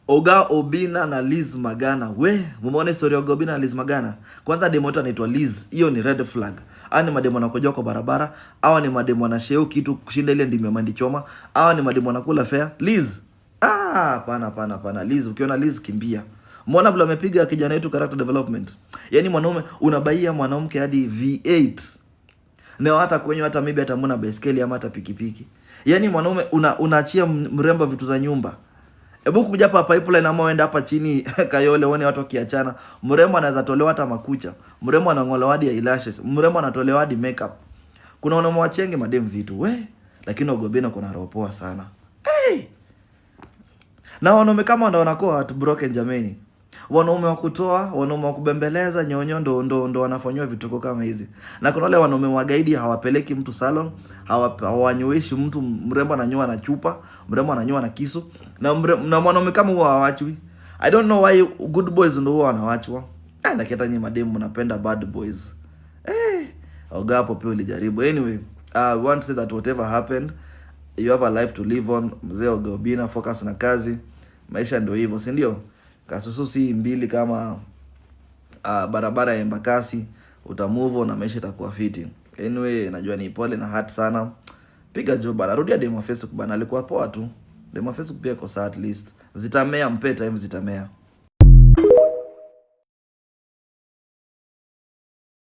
Oga Obina na Liz Magana. We, mumeona story ya Oga Obina na Liz Magana? Kwanza demo yetu anaitwa Liz. Hiyo ni red flag. Hawa ni mademo wanakojoa kwa barabara. Hawa ni mademo wanashare kitu kushinda ile ndimi ya mandi choma. Hawa ni mademo wanakula fair. Liz. Pana. Liz, ukiona Liz kimbia. Muona vile amepiga kijana wetu character development. Yaani mwanaume unabaia mwanamke hadi V8. Ndio hata kwenye hata maybe atamuna baiskeli ama hata pikipiki. Yaani mwanaume unaachia mrembo vitu za nyumba. Ebu kuja hapa pipeline ama uende hapa chini Kayole uone watu wakiachana. Mrembo anaweza tolewa hata makucha. Mrembo anangolewa hadi eyelashes. Mrembo anatolewa hadi makeup. Kuna wanaume wachenge madem vitu. We, lakini Oga Obina kuna roho poa sana. Hey! Na wanaume kama ndo wanakuwa watu broken jameni. Wanaume wa kutoa, wanaume wa kubembeleza nyonyo ndo wanafanywa vituko kama hizi. Na kuna wale wanaume wagaidi hawapeleki mtu salon, hawanyoishi mtu, mrembo ananyoa na chupa, mrembo ananyoa na kisu, na wanaume kama huwa hawachwi. I don't know why good boys ndo huwa wanawachwa. Na kiata nyinyi mademu mnapenda bad boys. Oga hapo pia ulijaribu. Anyway, I want to say that whatever happened, you have a life to live on. Mzee Oga Obina, focus na kazi. Maisha ndio hivyo, si ndio? Kasusu si mbili kama barabara ya Embakasi, utamove na maisha itakuwa fiti. Anyway, najua ni pole na hurt sana. Piga job bana, rudia demo Facebook bana, alikuwa poa tu. Demo Facebook pia kosa at least. Zitamea, mpe time zitamea.